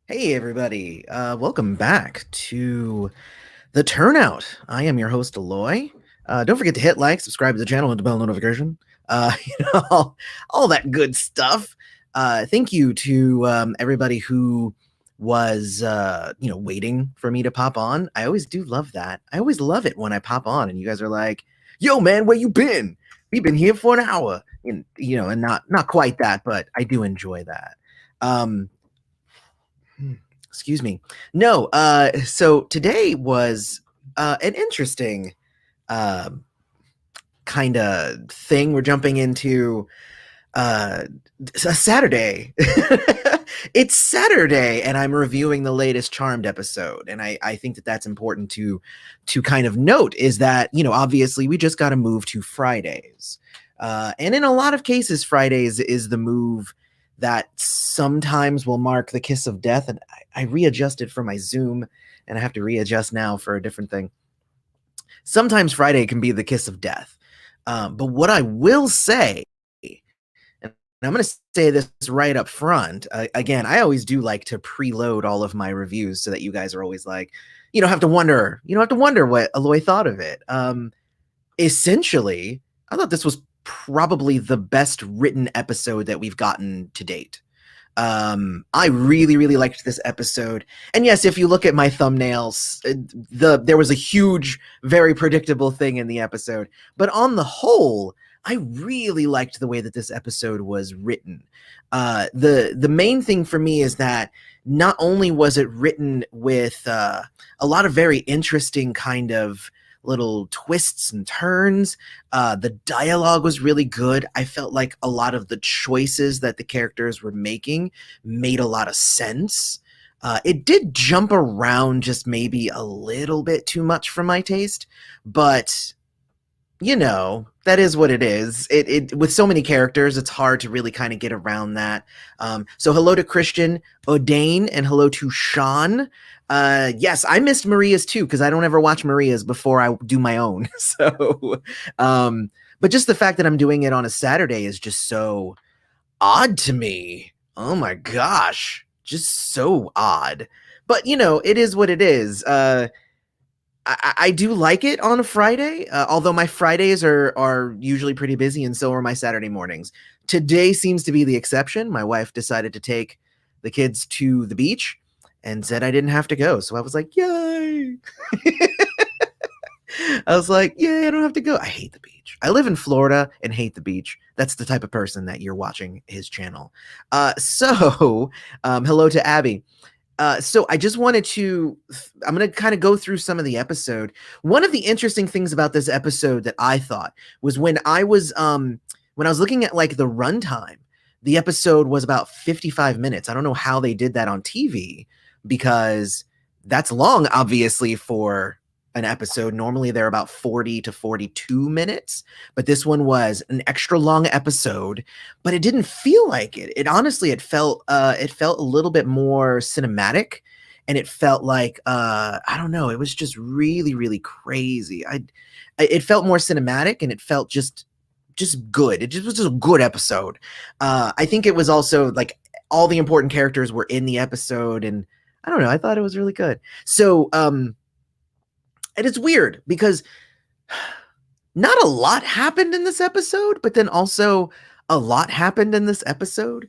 Hey everybody, welcome back to the Turnout. I am your host Aloy. Don't forget to hit like, subscribe to the channel, and the bell notification. All that good stuff. Thank you to everybody who was waiting for me to pop on. I always do love that. I always love it when I pop on and you guys are like, "Yo, man, where you been? We've been here for an hour." And and not quite that, but I do enjoy that. Um, Excuse me. No, so today was an interesting uh, kind of thing. We're jumping into uh, a Saturday. It's Saturday, and I'm reviewing the latest Charmed episode, and I think that that's important to kind of note is that obviously we just got to move to Fridays, and in a lot of cases, Fridays is the move that sometimes will mark the kiss of death. And I readjusted for my Zoom, and I have to readjust now for a different thing. Sometimes Friday can be the kiss of death, but what I will say, and I'm going to say this right up front. Again, I always do like to preload all of my reviews so that you guys are always like, you don't have to wonder what Aloy thought of it. Essentially, I thought this was probably the best written episode that we've gotten to date. I really, really liked this episode. And yes, if you look at my thumbnails, there was a huge, very predictable thing in the episode. But on the whole, I really liked the way that this episode was written. The main thing for me is that not only was it written with a lot of very interesting kind of little twists and turns. The dialogue was really good. I felt like a lot of the choices that the characters were making made a lot of sense. It did jump around just maybe a little bit too much for my taste, but that is what it is. It with so many characters, it's hard to really kind of get around that. So hello to Christian, O'Dane, and hello to Sean. Yes, I missed Maria's too because I don't ever watch Maria's before I do my own. But just the fact that I'm doing it on a Saturday is just so odd to me. Oh my gosh, just so odd. But it is what it is. I do like it on a Friday, although my Fridays are usually pretty busy, and so are my Saturday mornings. Today seems to be the exception. My wife decided to take the kids to the beach and said I didn't have to go, so I was like, "Yay!" I was like, "Yay! I don't have to go." I hate the beach. I live in Florida and hate the beach. That's the type of person that you're watching his channel. Hello to Abby. So I just wanted to, I'm going to kind of go through some of the episode. One of the interesting things about this episode that I thought was when I was looking at like the runtime, the episode was about 55 minutes. I don't know how they did that on TV because that's long, obviously, for an episode. Normally they're about 40 to 42 minutes, but this one was an extra long episode, but it didn't feel like it. It honestly, it felt a little bit more cinematic, and it felt like, I don't know, it was just really, really crazy. It felt more cinematic, and it felt just good. It just was just a good episode. I think it was also like all the important characters were in the episode, and I don't know, I thought it was really good. So, and it's weird because not a lot happened in this episode, but then also a lot happened in this episode.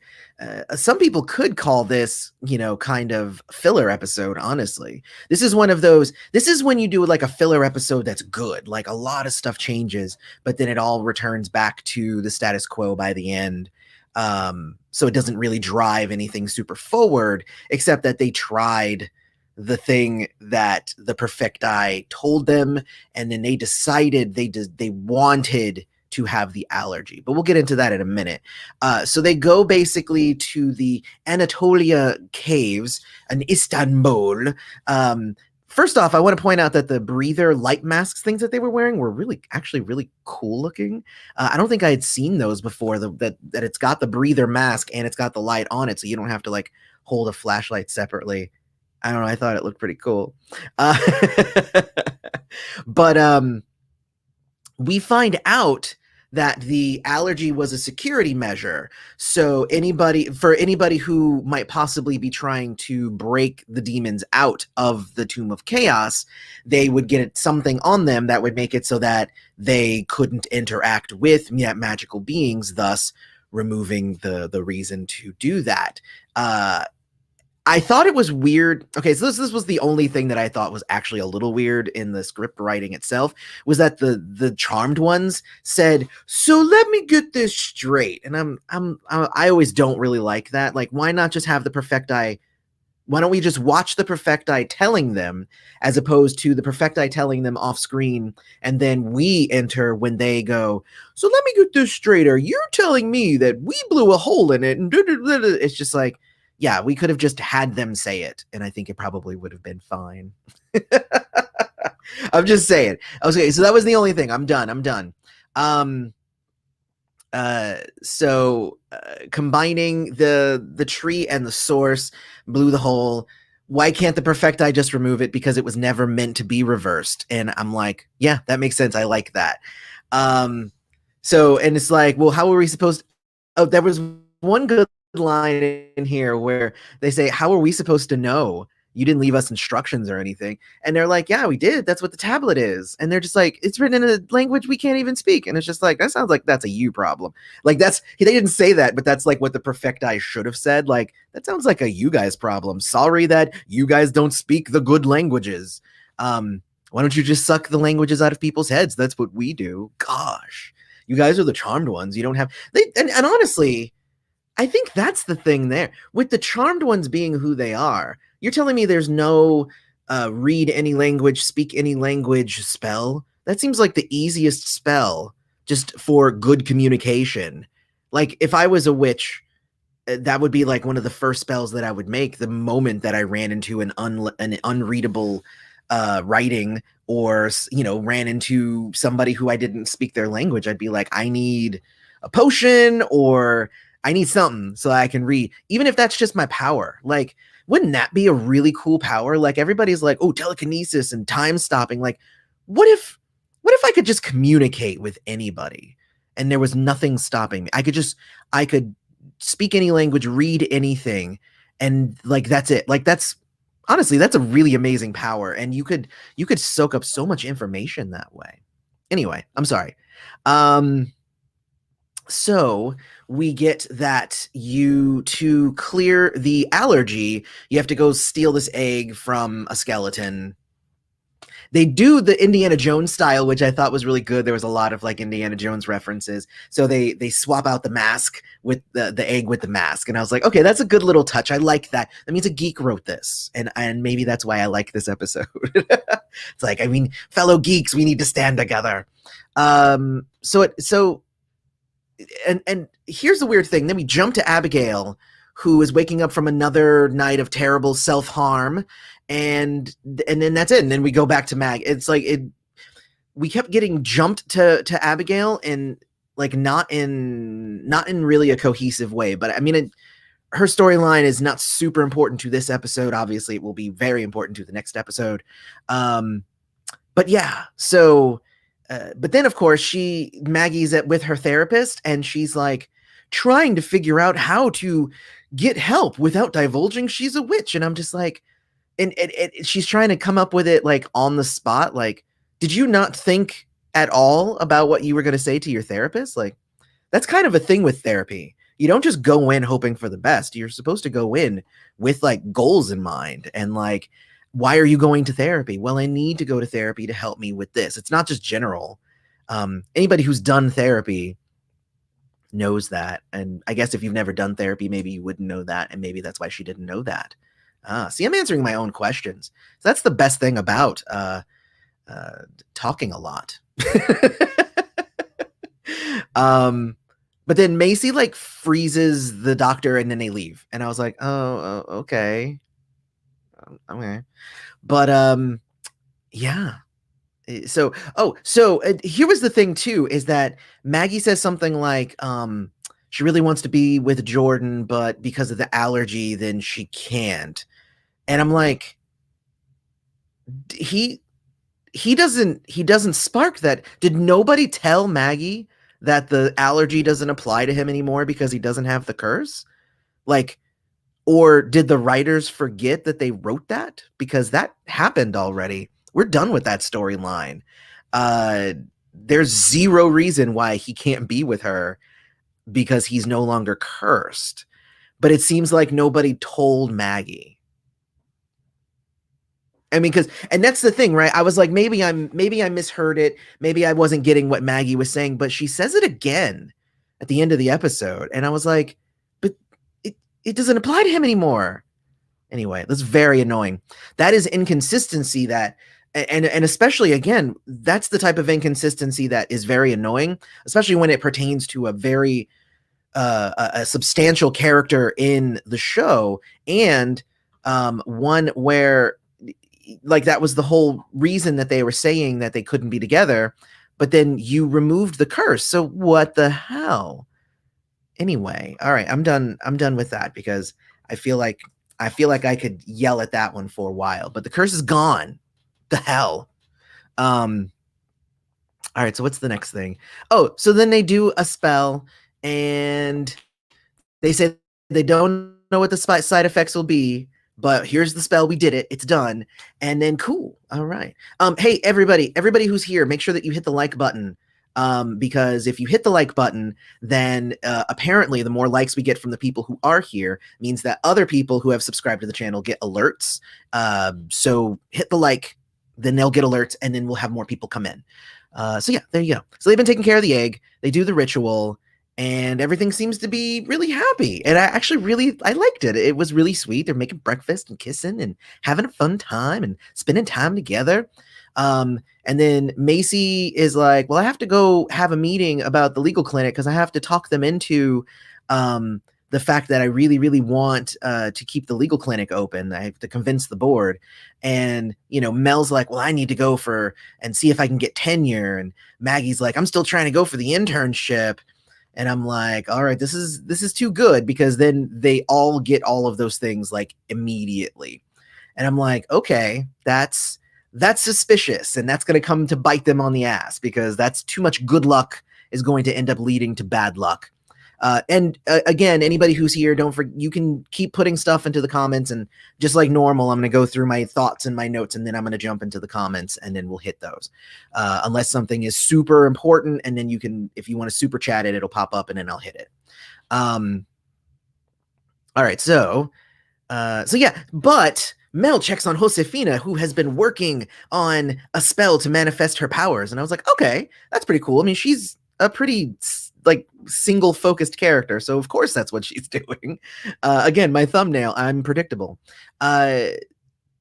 Some people could call this, kind of filler episode, honestly. This is one of those, this is when you do like a filler episode that's good. Like a lot of stuff changes, but then it all returns back to the status quo by the end. So it doesn't really drive anything super forward, except that they tried the thing that the Perfecti told them, and then they decided they wanted to have the allergy. But we'll get into that in a minute. So they go basically to the Anatolia caves in Istanbul. First off, I want to point out that the breather light masks things that they were wearing were actually really cool looking. I don't think I had seen those before. That it's got the breather mask and it's got the light on it, so you don't have to like hold a flashlight separately. I don't know. I thought it looked pretty cool. Uh, but we find out that the allergy was a security measure. So anybody who might possibly be trying to break the demons out of the Tomb of Chaos, they would get something on them that would make it so that they couldn't interact with magical beings, thus removing the reason to do that. I thought it was weird. Okay, so this was the only thing that I thought was actually a little weird in the script writing itself, was that the charmed ones said, "So let me get this straight." And I always don't really like that. Like, why not just have the Perfecti? Why don't we just watch the Perfecti telling them, as opposed to the Perfecti telling them off screen, and then we enter when they go, "So let me get this straighter. You're telling me that we blew a hole in it," and it's just like, yeah, we could have just had them say it, and I think it probably would have been fine. I'm just saying. Okay, so that was the only thing. I'm done. Um, combining the tree and the source blew the hole. Why can't the Perfecti just remove it? Because it was never meant to be reversed. And I'm like, yeah, that makes sense. I like that. And it's like, well, how are we supposed to... Oh, there was one good line in here where they say, how are we supposed to know? You didn't leave us instructions or anything. And they're like, yeah, we did. That's what the tablet is. And they're just like, it's written in a language we can't even speak. And it's just like, that sounds like that's a you problem. Like, they didn't say that, but that's like what the Perfecti should have said. Like, that sounds like a you guys problem. Sorry that you guys don't speak the good languages. Why don't you just suck the languages out of people's heads? That's what we do. Gosh, you guys are the charmed ones. You don't have... And honestly, I think that's the thing there. With the charmed ones being who they are, you're telling me there's no read any language, speak any language spell? That seems like the easiest spell just for good communication. Like, if I was a witch, that would be like one of the first spells that I would make the moment that I ran into an unreadable writing, or, ran into somebody who I didn't speak their language. I'd be like, I need a potion, or I need something so I can read, even if that's just my power. Like, wouldn't that be a really cool power? Like, everybody's like, oh, telekinesis and time stopping. Like, what if I could just communicate with anybody and there was nothing stopping me? I could speak any language, read anything, and like, that's it. Like, honestly, that's a really amazing power, and you could soak up so much information that way. Anyway, I'm sorry. So we get that to clear the allergy, you have to go steal this egg from a skeleton. They do the Indiana Jones style, which I thought was really good. There was a lot of like Indiana Jones references. So they swap out the mask with the egg with the mask. And I was like, okay, that's a good little touch. I like that. That means a geek wrote this. And maybe that's why I like this episode. It's like, I mean, fellow geeks, we need to stand together. And here's the weird thing. Then we jump to Abigail, who is waking up from another night of terrible self-harm, and then that's it. And then we go back to Mag. It's like we kept getting jumped to Abigail, and like not in really a cohesive way. But I mean, her storyline is not super important to this episode. Obviously, it will be very important to the next episode. But yeah, so... but then, of course, Maggie's with her therapist, and she's like trying to figure out how to get help without divulging she's a witch. And I'm just like, and she's trying to come up with it like on the spot. Like, did you not think at all about what you were going to say to your therapist? Like, that's kind of a thing with therapy. You don't just go in hoping for the best. You're supposed to go in with like goals in mind, and like, why are you going to therapy? Well, I need to go to therapy to help me with this. It's not just general. Anybody who's done therapy knows that. And I guess if you've never done therapy, maybe you wouldn't know that. And maybe that's why she didn't know that. See, I'm answering my own questions. So that's the best thing about talking a lot. But then Macy like freezes the doctor, and then they leave. And I was like, oh, okay. Okay. But yeah. So here was the thing too, is that Maggie says something like she really wants to be with Jordan, but because of the allergy, then she can't. And I'm like, he doesn't spark that. Did nobody tell Maggie that the allergy doesn't apply to him anymore because he doesn't have the curse? Like, or did the writers forget that they wrote that? Because that happened already. We're done with that storyline. There's zero reason why he can't be with her because he's no longer cursed. But it seems like nobody told Maggie. I mean, and that's the thing, right? I was like, maybe I misheard it. Maybe I wasn't getting what Maggie was saying, but she says it again at the end of the episode, and I was like, but it doesn't apply to him anymore. Anyway, that's very annoying. That is inconsistency that, and especially again, that's the type of inconsistency that is very annoying, especially when it pertains to a very a substantial character in the show, and one where like that was the whole reason that they were saying that they couldn't be together, but then you removed the curse. So what the hell? Anyway, all right, I'm done with that because I feel like I could yell at that one for a while, but the curse is gone. The hell. All right, so what's the next thing? Oh, so then they do a spell and they say they don't know what the side effects will be, but here's the spell. We did it. It's done. And then cool. All right. Hey, everybody who's here, make sure that you hit the like button. Because if you hit the like button, then apparently the more likes we get from the people who are here means that other people who have subscribed to the channel get alerts. So hit the like, then they'll get alerts, and then we'll have more people come in. So yeah, there you go. So they've been taking care of the egg. They do the ritual, and everything seems to be really happy. And I actually I liked it. It was really sweet. They're making breakfast and kissing and having a fun time and spending time together. And then Macy is like, well, I have to go have a meeting about the legal clinic because I have to talk them into the fact that I really, really want to keep the legal clinic open. I have to convince the board. And, Mel's like, well, I need to go and see if I can get tenure. And Maggie's like, I'm still trying to go for the internship. And I'm like, all right, this is too good, because then they all get all of those things like immediately. And I'm like, okay, that's suspicious, and that's going to come to bite them on the ass, because that's too much good luck is going to end up leading to bad luck. And again, anybody who's here, you can keep putting stuff into the comments, and just like normal, I'm going to go through my thoughts and my notes, and then I'm going to jump into the comments, and then we'll hit those. Unless something is super important, and then if you want to super chat it, it'll pop up, and then I'll hit it. All right, so yeah, but Mel checks on Josefina, who has been working on a spell to manifest her powers. And I was like, okay, that's pretty cool. I mean, she's a pretty like single focused character, so of course that's what she's doing. Again, my thumbnail, I'm predictable.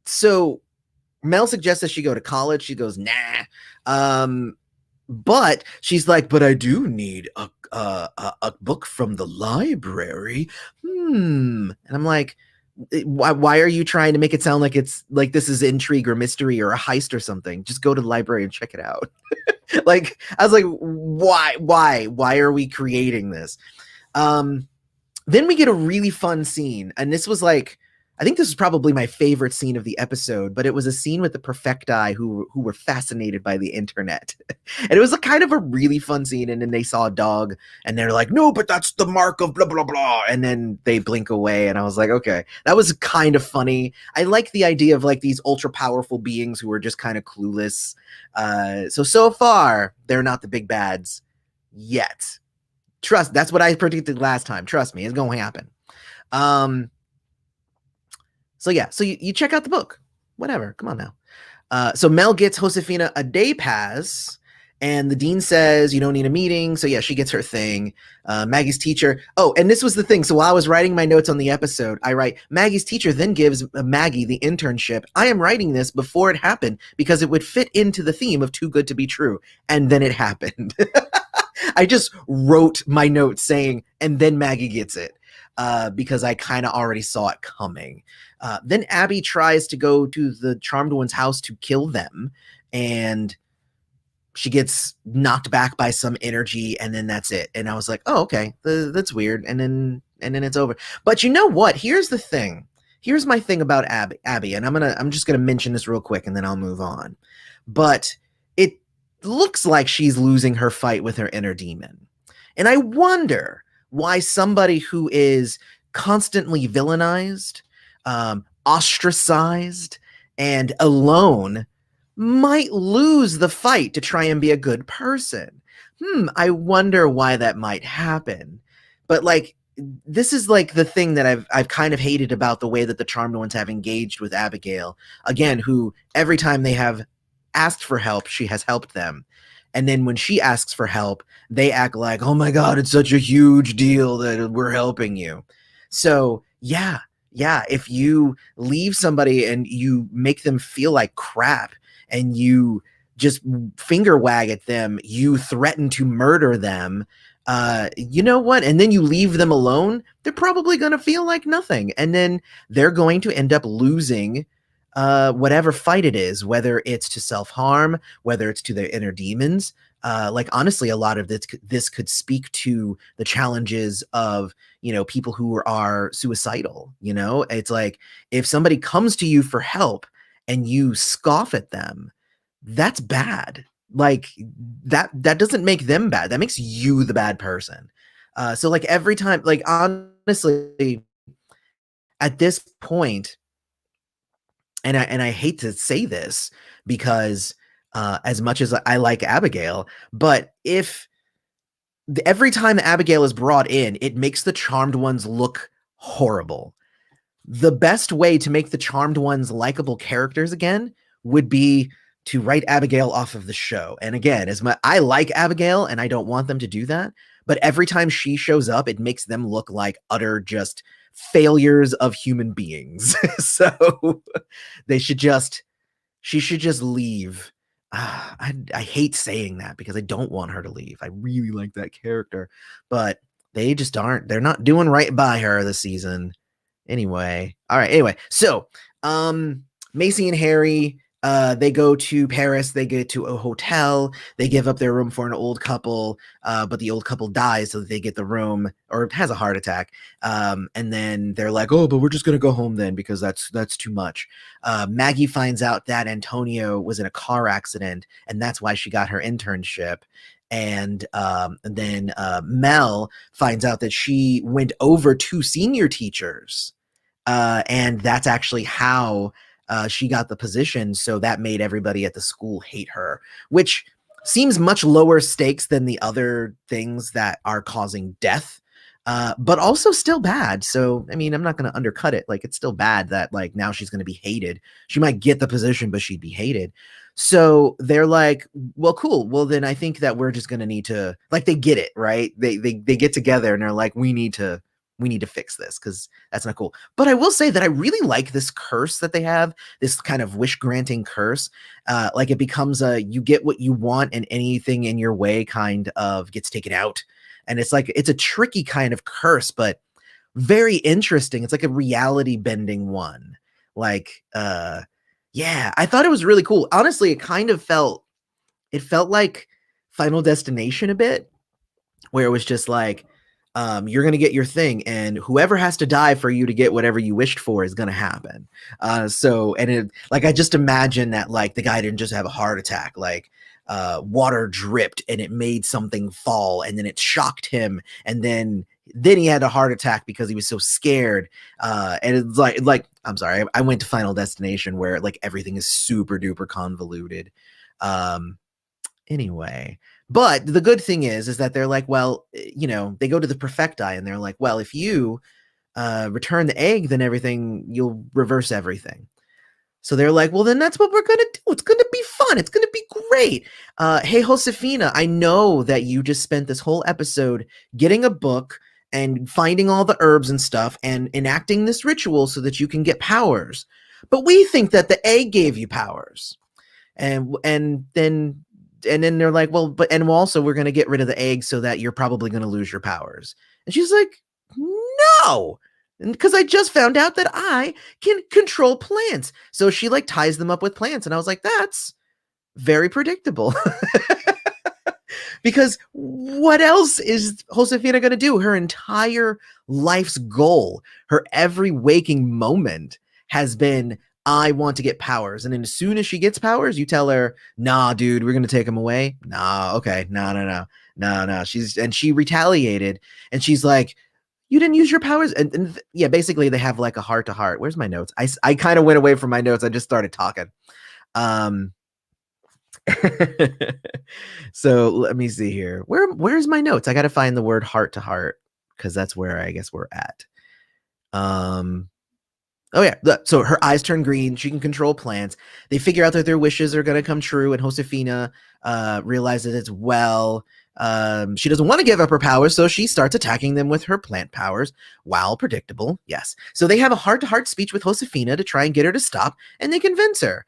So Mel suggests that she go to college. She goes, nah. But she's like, but I do need a book from the library. And I'm like, why are you trying to make it sound like it's like this is intrigue or mystery or a heist or something? Just go to the library and check it out. Like, I was like, why are we creating this? Then we get a really fun scene, and this was like, I think this is probably my favorite scene of the episode, but it was a scene with the Perfecti who were fascinated by the internet. And it was a kind of a really fun scene. And then they saw a dog and they're like, no, but that's the mark of blah, blah, blah. And then they blink away. And I was like, okay, that was kind of funny. I like the idea of like these ultra powerful beings who are just kind of clueless. So far, they're not the big bads yet. Trust, that's what I predicted last time. Trust me, it's going to happen. So yeah, so you check out the book, whatever. Come on now. So Mel gets Josefina a day pass, and the dean says you don't need a meeting. So yeah, she gets her thing. Maggie's teacher. Oh, and this was the thing. So while I was writing my notes on the episode, I write, Maggie's teacher then gives Maggie the internship. I am writing this before it happened because it would fit into the theme of Too Good to Be True. And then it happened. I just wrote my notes saying, and then Maggie gets it. Because I kind of already saw it coming. Then Abby tries to go to the Charmed One's house to kill them, and she gets knocked back by some energy, and then that's it. And I was like, oh, okay, that's weird. And then it's over. But you know what? Here's the thing. Here's my thing about Abby, and I'm just gonna mention this real quick, and then I'll move on. But it looks like she's losing her fight with her inner demon. And I wonder why somebody who is constantly villainized, ostracized, and alone might lose the fight to try and be a good person. I wonder why that might happen. But like, this is like the thing that I've kind of hated about the way that the Charmed Ones have engaged with Abigail. Again, who every time they have asked for help, she has helped them. And then when she asks for help, they act like, oh my God, it's such a huge deal that we're helping you. So, yeah, if you leave somebody and you make them feel like crap and you just finger wag at them, you threaten to murder them, you know what? And then you leave them alone, they're probably going to feel like nothing. And then they're going to end up losing whatever fight it is, whether it's to self-harm, whether it's to their inner demons. Like honestly, a lot of this could speak to the challenges of, you know, people who are suicidal. You know, it's like if somebody comes to you for help and you scoff at them, that's bad. Like that doesn't make them bad. That makes you the bad person. So like every time, like honestly, at this point, and I hate to say this because as much as I like Abigail, but if every time Abigail is brought in, it makes the Charmed Ones look horrible. The best way to make the Charmed Ones likable characters again would be to write Abigail off of the show. And again, I like Abigail and I don't want them to do that, but every time she shows up, it makes them look like utter just failures of human beings. So she should just leave. I hate saying that because I don't want her to leave. I really like that character, but they just aren't. They're not doing right by her this season. Anyway, all right. Anyway, so Macy and Harry, they go to Paris. They get to a hotel. They give up their room for an old couple, but the old couple dies, so that they get the room, or has a heart attack. And then they're like, "Oh, but we're just gonna go home then because that's too much." Maggie finds out that Antonio was in a car accident, and that's why she got her internship. And then Mel finds out that she went over to senior teachers, and that's actually how she got the position. So that made everybody at the school hate her, which seems much lower stakes than the other things that are causing death, but also still bad. So, I mean, I'm not going to undercut it. Like, it's still bad that, like, now she's going to be hated. She might get the position, but she'd be hated. So they're like, well, cool. Well, then I think that we're just going to need to, like, they get it, right? They get together and they're like, we need to fix this because that's not cool. But I will say that I really like this curse that they have, this kind of wish granting curse. Like it becomes you get what you want and anything in your way kind of gets taken out. And it's like, it's a tricky kind of curse, but very interesting. It's like a reality bending one. Like, yeah, I thought it was really cool. Honestly, it felt like Final Destination a bit, where it was just like, you're going to get your thing, and whoever has to die for you to get whatever you wished for is going to happen. So, and it, like, I just imagine that, like, the guy didn't just have a heart attack, like, water dripped and it made something fall, and then it shocked him, and then he had a heart attack because he was so scared. And it's like, I'm sorry, I went to Final Destination where, like, everything is super duper convoluted. Anyway, but the good thing is that they're like, well, you know, they go to the Perfecti and they're like, well, if you return the egg, then you'll reverse everything. So they're like, well, then that's what we're going to do. It's going to be fun. It's going to be great. Hey, Josefina, I know that you just spent this whole episode getting a book and finding all the herbs and stuff and enacting this ritual so that you can get powers. But we think that the egg gave you powers. And then they're like, well, but also we're going to get rid of the egg so that you're probably going to lose your powers. And she's like, no, because I just found out that I can control plants. So she like ties them up with plants. And I was like, that's very predictable. Because what else is Josefina going to do? Her entire life's goal, her every waking moment has been, I want to get powers. And then as soon as she gets powers, you tell her, nah, dude, we're going to take them away. Nah, okay, no. no. She retaliated, and she's like, you didn't use your powers. And yeah, basically they have like a heart to heart. Where's my notes? I kind of went away from my notes. I just started talking. Um, so let me see here. Where's my notes? I got to find the word heart to heart because that's where I guess we're at. Um, Oh yeah. So her eyes turn green. She can control plants. They figure out that their wishes are going to come true, and Josefina realizes it's well. She doesn't want to give up her powers, so she starts attacking them with her plant powers. While predictable, yes. So they have a heart-to-heart speech with Josefina to try and get her to stop, and they convince her.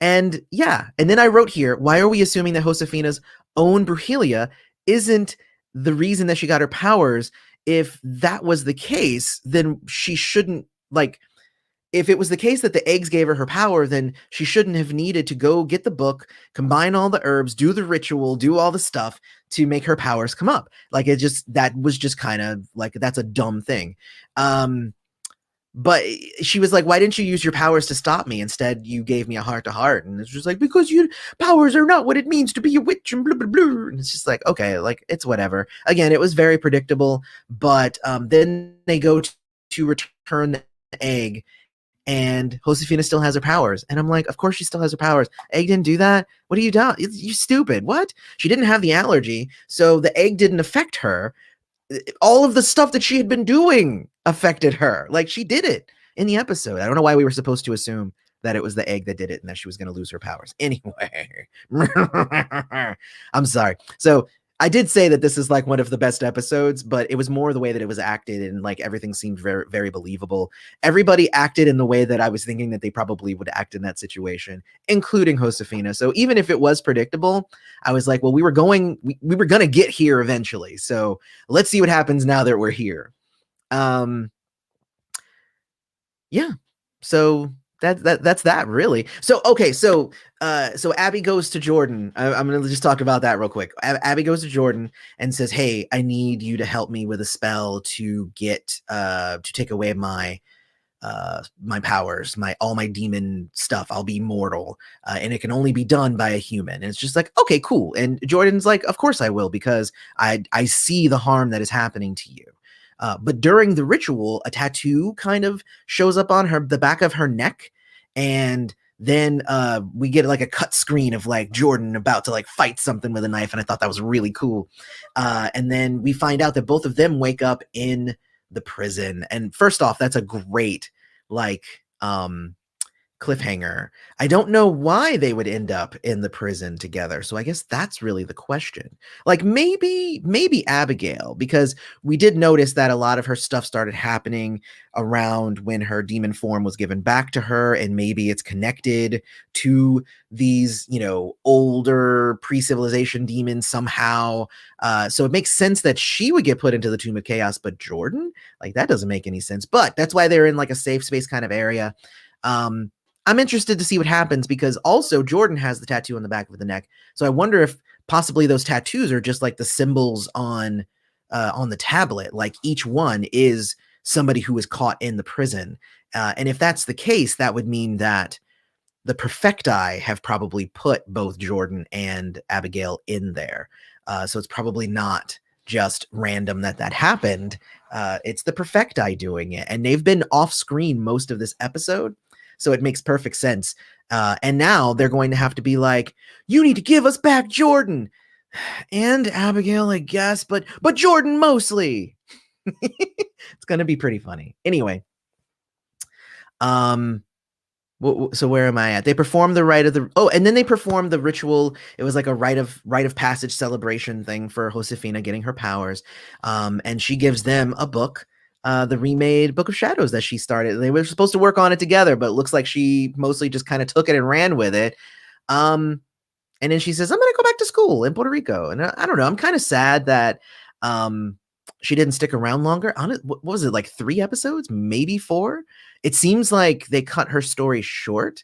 And yeah, and then I wrote here, why are we assuming that Josefina's own Brujelia isn't the reason that she got her powers? If that was the case, then she shouldn't, like, if it was the case that the eggs gave her power, then she shouldn't have needed to go get the book, combine all the herbs, do the ritual, do all the stuff to make her powers come up. Like, that was just kind of like, that's a dumb thing. But she was like, why didn't you use your powers to stop me? Instead, you gave me a heart to heart. And it's just like, because your powers are not what it means to be a witch and blah, blah, blah. And it's just like, okay, like, it's whatever. Again, it was very predictable. But then they go to return the egg, and Josefina still has her powers. And I'm like, of course she still has her powers. Egg didn't do that? What are you doing? You stupid. What? She didn't have the allergy, so the egg didn't affect her. All of the stuff that she had been doing affected her. Like, she did it in the episode. I don't know why we were supposed to assume that it was the egg that did it and that she was going to lose her powers. Anyway, I'm sorry. So I did say that this is like one of the best episodes, but it was more the way that it was acted, and like everything seemed very, very believable. Everybody acted in the way that I was thinking that they probably would act in that situation, including Josefina. So even if it was predictable, I was like, well, we were going to get here eventually. So let's see what happens now that we're here. Yeah. So that's that really. So okay, so Abby goes to Jordan. I'm gonna just talk about that real quick. Abby goes to Jordan and says, "Hey, I need you to help me with a spell to get to take away my powers, all my demon stuff. I'll be mortal, and it can only be done by a human." And it's just like, okay, cool. And Jordan's like, "Of course I will, because I see the harm that is happening to you." But during the ritual, a tattoo kind of shows up on the back of her neck, and then we get like a cut screen of like Jordan about to like fight something with a knife, and I thought that was really cool. And then we find out that both of them wake up in the prison. And first off, that's a great like cliffhanger. I don't know why they would end up in the prison together. So I guess that's really the question. Like maybe Abigail, because we did notice that a lot of her stuff started happening around when her demon form was given back to her, and maybe it's connected to these, older pre-civilization demons somehow. So it makes sense that she would get put into the Tomb of Chaos, but Jordan, like, that doesn't make any sense. But that's why they're in like a safe space kind of area. I'm interested to see what happens, because also Jordan has the tattoo on the back of the neck. So I wonder if possibly those tattoos are just like the symbols on the tablet. Like each one is somebody who was caught in the prison. And if that's the case, that would mean that the Perfecti have probably put both Jordan and Abigail in there. So it's probably not just random that happened. It's the Perfecti doing it. And they've been off screen most of this episode. So it makes perfect sense. And now they're going to have to be like, you need to give us back Jordan and Abigail, I guess, but Jordan mostly. It's going to be pretty funny. Anyway. So where am I at? They perform the rite of the, and then they perform the ritual. It was like a rite of passage celebration thing for Josefina getting her powers. And she gives them a book, the remade Book of Shadows that she started. They were supposed to work on it together, but it looks like she mostly just kind of took it and ran with it. And then she says, I'm going to go back to school in Puerto Rico. And I don't know. I'm kind of sad that she didn't stick around longer. What was it, like 3 episodes, maybe 4? It seems like they cut her story short,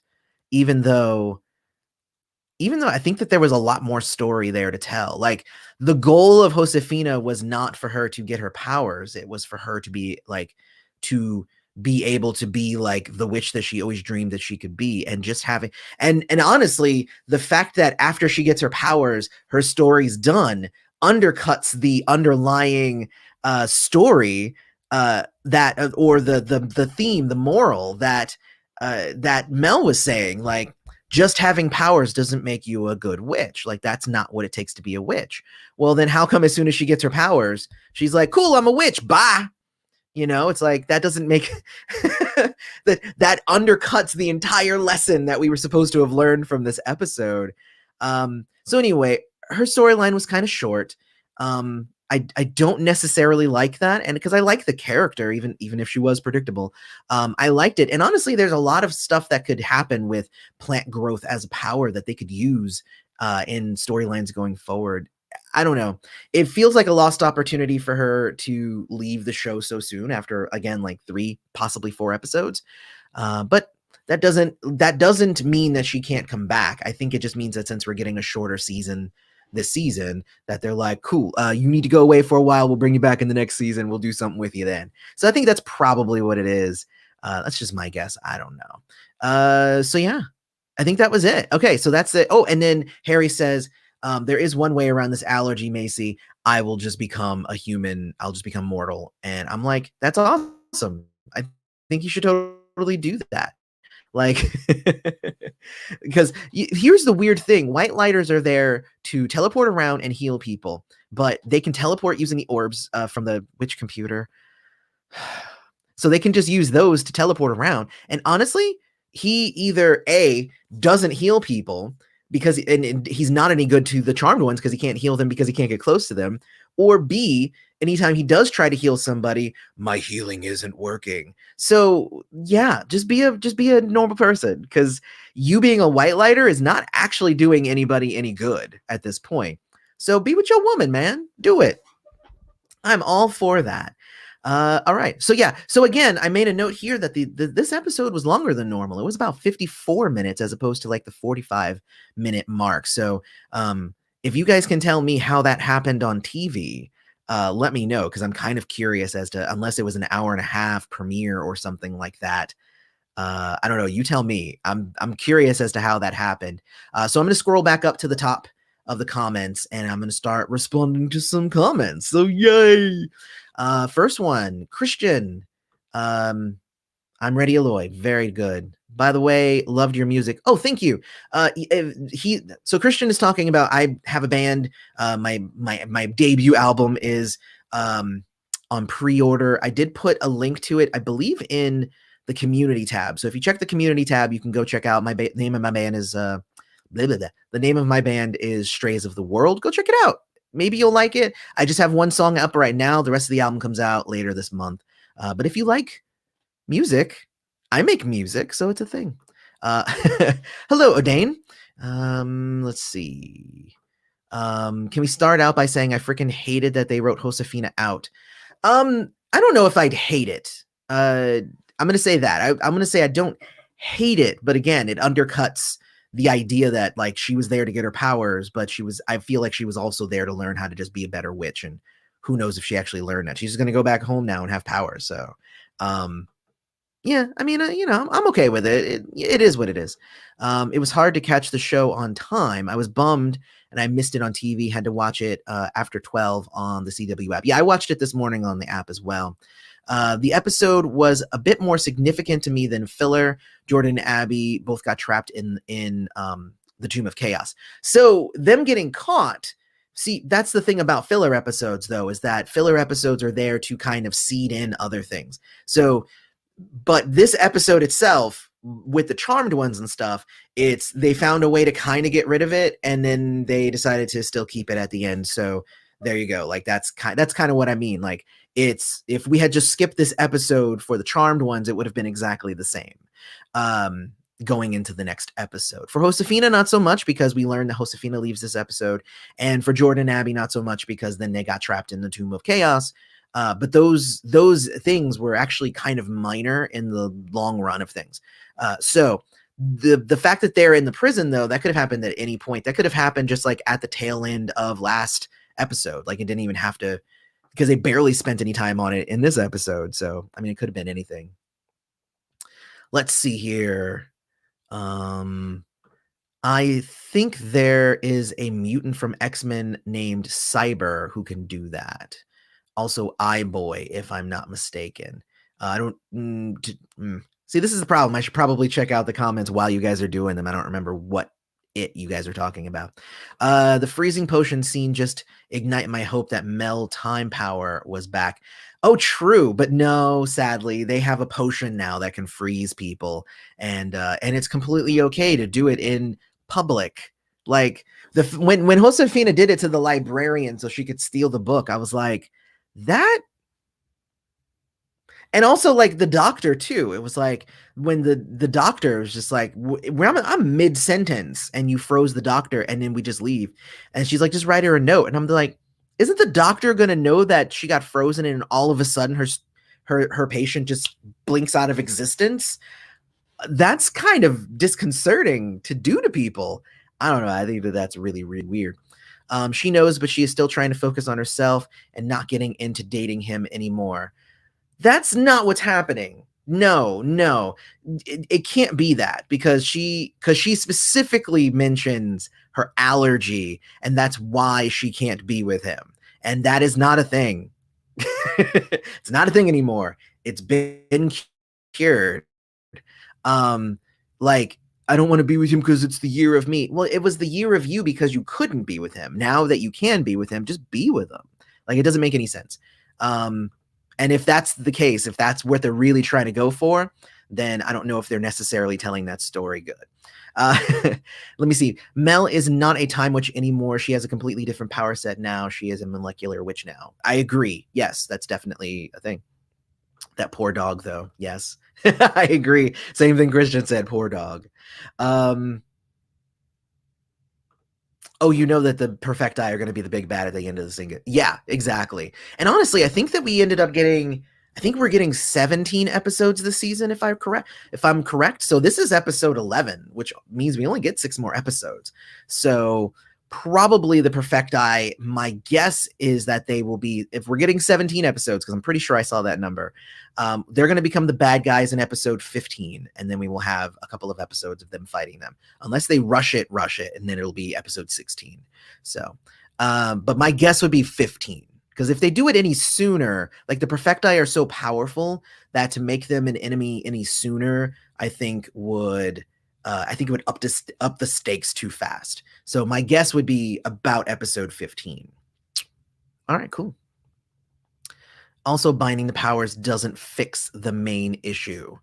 even though I think that there was a lot more story there to tell. Like, the goal of Josefina was not for her to get her powers. It was for her to be like, to be able to be like the witch that she always dreamed that she could be, and just having and honestly, the fact that after she gets her powers, her story's done undercuts the underlying story that or the theme, the moral that Mel was saying, like just having powers doesn't make you a good witch. Like that's not what it takes to be a witch. Well, then how come as soon as she gets her powers, she's like, "Cool, I'm a witch. Bye." You know, it's like that doesn't make that undercuts the entire lesson that we were supposed to have learned from this episode. So anyway, her storyline was kind of short. I don't necessarily like that, and because I like the character, even if she was predictable, I liked it. And honestly, there's a lot of stuff that could happen with plant growth as a power that they could use in storylines going forward. I don't know. It feels like a lost opportunity for her to leave the show so soon after, again, like 3, possibly 4 episodes. But that doesn't mean that she can't come back. I think it just means that since we're getting a shorter season this season, that they're like, cool, you need to go away for a while. We'll bring you back in the next season. We'll do something with you then. So I think that's probably what it is. That's just my guess. I don't know. So yeah, I think that was it. Okay, so that's it. Oh, and then Harry says, there is one way around this allergy, Macy. I will just become a human. I'll just become mortal. And I'm like, that's awesome. I think you should totally do that. Like, because here's the weird thing. White lighters are there to teleport around and heal people, but they can teleport using the orbs from the witch computer. So they can just use those to teleport around. And honestly, he either A, doesn't heal people because and he's not any good to the charmed ones because he can't heal them because he can't get close to them, or B, anytime he does try to heal somebody, my healing isn't working. So yeah, just be a normal person, because you being a white lighter is not actually doing anybody any good at this point. So be with your woman, man. Do it. I'm all for that. All right. So yeah. So again, I made a note here that this episode was longer than normal. It was about 54 minutes as opposed to like the 45-minute mark. So if you guys can tell me how that happened on TV, let me know, because I'm kind of curious as to, unless it was an hour and a half premiere or something like that. I don't know. You tell me. I'm curious as to how that happened. So I'm going to scroll back up to the top of the comments, and I'm going to start responding to some comments. So yay. First one, Christian. I'm ready, Eloy. Very good. By the way, loved your music. Oh, thank you. So Christian is talking about, I have a band. My debut album is on pre-order. I did put a link to it, I believe, in the community tab. So if you check the community tab, you can go check out name of my band is blah, blah, blah. The name of my band is Strays of the World. Go check it out. Maybe you'll like it. I just have one song up right now. The rest of the album comes out later this month. But if you like music, I make music, so it's a thing. Hello, Odane. Let's see. Can we start out by saying I freaking hated that they wrote Josefina out? I don't know if I'd hate it. I'm gonna say that. I'm gonna say I don't hate it, but again, it undercuts the idea that like she was there to get her powers, but I feel like she was also there to learn how to just be a better witch, and who knows if she actually learned that. She's just gonna go back home now and have powers. So, yeah, I mean, I'm okay with it. It is what it is. It was hard to catch the show on time. I was bummed, and I missed it on TV. Had to watch it after 12 on the CW app. Yeah, I watched it this morning on the app as well. The episode was a bit more significant to me than filler. Jordan and Abby both got trapped in the Tomb of Chaos. So them getting caught. See, that's the thing about filler episodes, though, is that filler episodes are there to kind of seed in other things. So, but this episode itself, with the charmed ones and stuff, they found a way to kind of get rid of it, and then they decided to still keep it at the end. So there you go. Like that's kind of what I mean. Like, if we had just skipped this episode for the charmed ones, it would have been exactly the same. Going into the next episode. For Josefina, not so much, because we learned that Josefina leaves this episode, and for Jordan and Abby, not so much, because then they got trapped in the Tomb of Chaos. But those things were actually kind of minor in the long run of things. So the fact that they're in the prison, though, that could have happened at any point. That could have happened just like at the tail end of last episode. Like, it didn't even have to, because they barely spent any time on it in this episode. So, I mean, it could have been anything. Let's see here. Um, I think there is a mutant from X-Men named Cyber who can do that. Also, iBoy, if I'm not mistaken. I don't. See, this is the problem. I should probably check out the comments while you guys are doing them. I don't remember what you guys are talking about. The freezing potion scene just ignite my hope that Mel time power was back. Oh, true, but no, sadly, they have a potion now that can freeze people, and it's completely okay to do it in public. Like when Josefina did it to the librarian so she could steal the book, I was like, that. And also like the doctor too. It was like when the doctor was just like, I'm mid sentence and you froze the doctor and then we just leave, and she's like, just write her a note, and I'm like, isn't the doctor gonna know that she got frozen and all of a sudden her patient just blinks out of existence? That's kind of disconcerting to do to people. I don't know. I think that's really, really weird. She knows, but she is still trying to focus on herself and not getting into dating him anymore. That's not what's happening. No. It can't be that because she specifically mentions her allergy and that's why she can't be with him. And that is not a thing. It's not a thing anymore. It's been cured. Like, I don't want to be with him because it's the year of me. Well, it was the year of you because you couldn't be with him. Now that you can be with him, just be with him. Like, it doesn't make any sense. And if that's the case, if that's what they're really trying to go for, then I don't know if they're necessarily telling that story good. Let me see. Mel is not a time witch anymore. She has a completely different power set now. She is a molecular witch now. I agree. Yes, that's definitely a thing. That poor dog, though. Yes, I agree. Same thing Christian said. Poor dog. Oh, you know that the Perfecti are going to be the big bad at the end of the thing. Yeah, exactly. And honestly, I think that we ended up getting, I think we're getting 17 episodes this season, if I'm correct. So this is episode 11, which means we only get 6 more episodes. So probably the Perfecti, my guess is that they will be, if we're getting 17 episodes, because I'm pretty sure I saw that number, they're going to become the bad guys in episode 15, and then we will have a couple of episodes of them fighting them, unless they rush it, and then it'll be episode 16. So, but my guess would be 15, because if they do it any sooner, like the Perfecti are so powerful that to make them an enemy any sooner, I think it would up the stakes too fast. So my guess would be about episode 15. All right, cool. Also, binding the powers doesn't fix the main issue.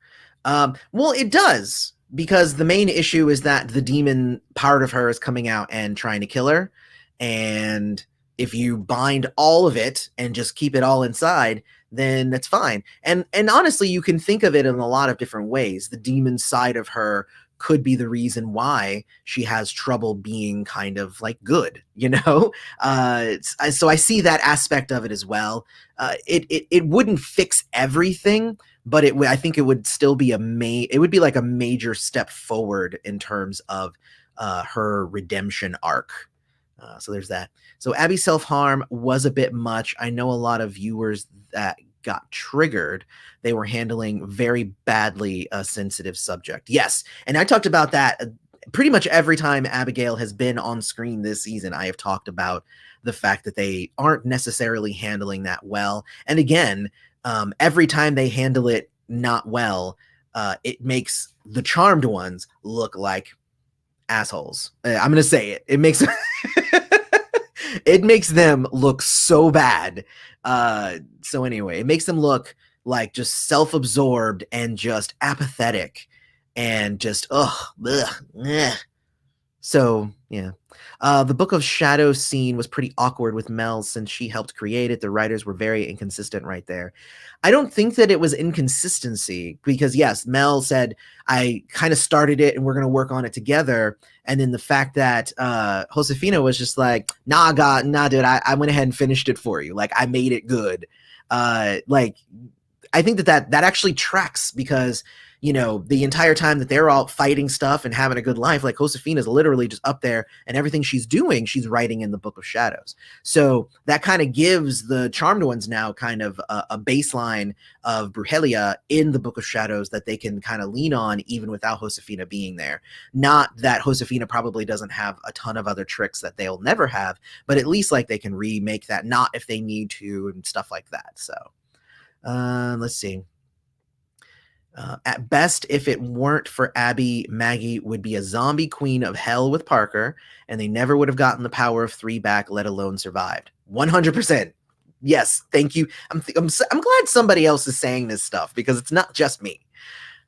Well, it does, because the main issue is that the demon part of her is coming out and trying to kill her. And if you bind all of it and just keep it all inside, then that's fine. And honestly, you can think of it in a lot of different ways. The demon side of her could be the reason why she has trouble being kind of like good, you know? So I see that aspect of it as well. It wouldn't fix everything, but I think it would still be it would be like a major step forward in terms of her redemption arc. So there's that. So Abby's self-harm was a bit much. I know a lot of viewers that got triggered. They were handling very badly a sensitive subject. Yes, and I talked about that pretty much every time Abigail has been on screen this season. I have talked about the fact that they aren't necessarily handling that well. And again, every time they handle it not well, it makes the charmed ones look like assholes. I'm gonna say it. It makes it makes them look so bad. So anyway, it makes them look like just self-absorbed and just apathetic and just So yeah. The Book of Shadows scene was pretty awkward with Mel since she helped create it. The writers were very inconsistent right there. I don't think that it was inconsistency, because yes, Mel said, I kind of started it and we're going to work on it together. And then the fact that Josefina was just like, nah, dude, I went ahead and finished it for you. Like, I made it good. Like, I think that actually tracks, because the entire time that they're all fighting stuff and having a good life, like Josefina's literally just up there, and everything she's doing, she's writing in the Book of Shadows. So that kind of gives the Charmed Ones now kind of a baseline of Brujeria in the Book of Shadows that they can kind of lean on even without Josefina being there. Not that Josefina probably doesn't have a ton of other tricks that they'll never have, but at least like they can remake that knot if they need to and stuff like that. So let's see. At best, if it weren't for Abby, Maggie would be a zombie queen of hell with Parker, and they never would have gotten the power of 3 back, let alone survived. 100%. Yes, thank you. I'm glad somebody else is saying this stuff because it's not just me.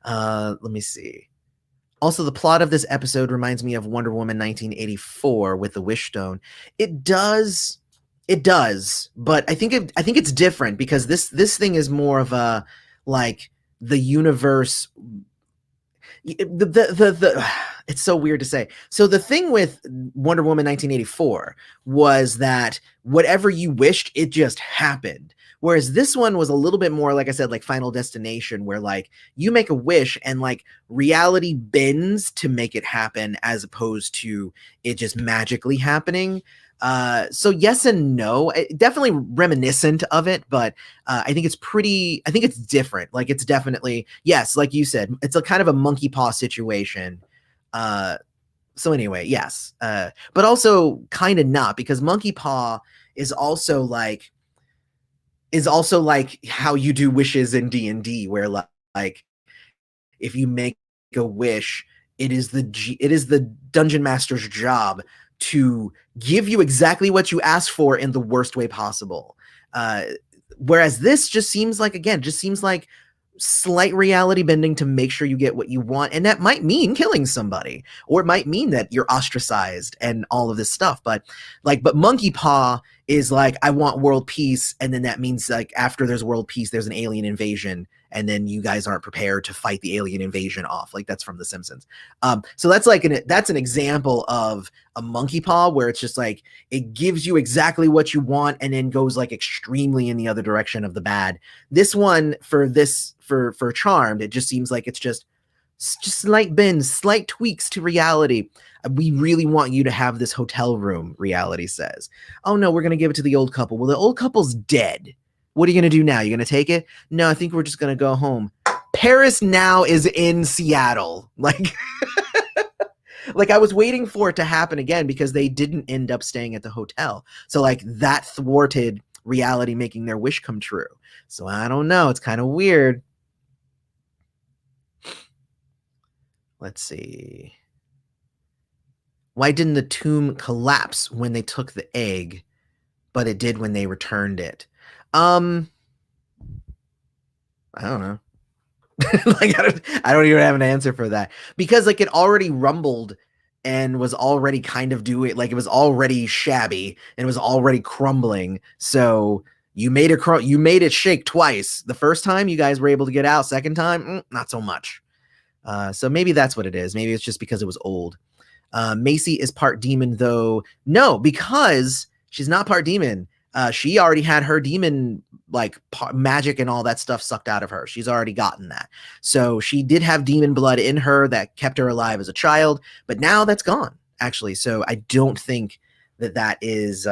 Let me see. Also, the plot of this episode reminds me of Wonder Woman 1984 with the Wish Stone. It does, but I think it's different because this thing is more of a like the universe. It's so weird to say. So the thing with Wonder Woman 1984 was that whatever you wished, it just happened. Whereas this one was a little bit more, like I said, like Final Destination, where like you make a wish and like reality bends to make it happen as opposed to it just magically happening. So yes and no, definitely reminiscent of it, but I think it's different. Like it's definitely, yes, like you said, it's a kind of a monkey paw situation. So anyway, yes, but also kind of not, because monkey paw is also like how you do wishes in D&D, where like if you make a wish, it is the dungeon master's job to give you exactly what you ask for in the worst way possible. Whereas this just seems like slight reality bending to make sure you get what you want, and that might mean killing somebody, or it might mean that you're ostracized and all of this stuff. But monkey paw is like, I want world peace, and then that means like after there's world peace, there's an alien invasion, and then you guys aren't prepared to fight the alien invasion off. Like that's from The Simpsons. So that's an example of a monkey paw where it's just like it gives you exactly what you want and then goes like extremely in the other direction of the bad. This one for Charmed, it just seems like it's just slight bends, slight tweaks to reality. We really want you to have this hotel room, reality says. Oh no, we're going to give it to the old couple. Well, the old couple's dead. What are you going to do now? You're going to take it? No, I think we're just going to go home. Paris now is in Seattle. Like, like I was waiting for it to happen again because they didn't end up staying at the hotel. So like that thwarted reality making their wish come true. So I don't know. It's kind of weird. Let's see. Why didn't the tomb collapse when they took the egg, but it did when they returned it? I don't know. Like I don't even have an answer for that, because like it already rumbled and was already kind of doing, like it was already shabby and it was already crumbling. So you made it shake twice. The first time you guys were able to get out. Second time, not so much. So maybe that's what it is. Maybe it's just because it was old. Macy is part demon though. No, because she's not part demon. She already had her demon magic and all that stuff sucked out of her. She's already gotten that. So she did have demon blood in her that kept her alive as a child, but now that's gone actually. So I don't think that is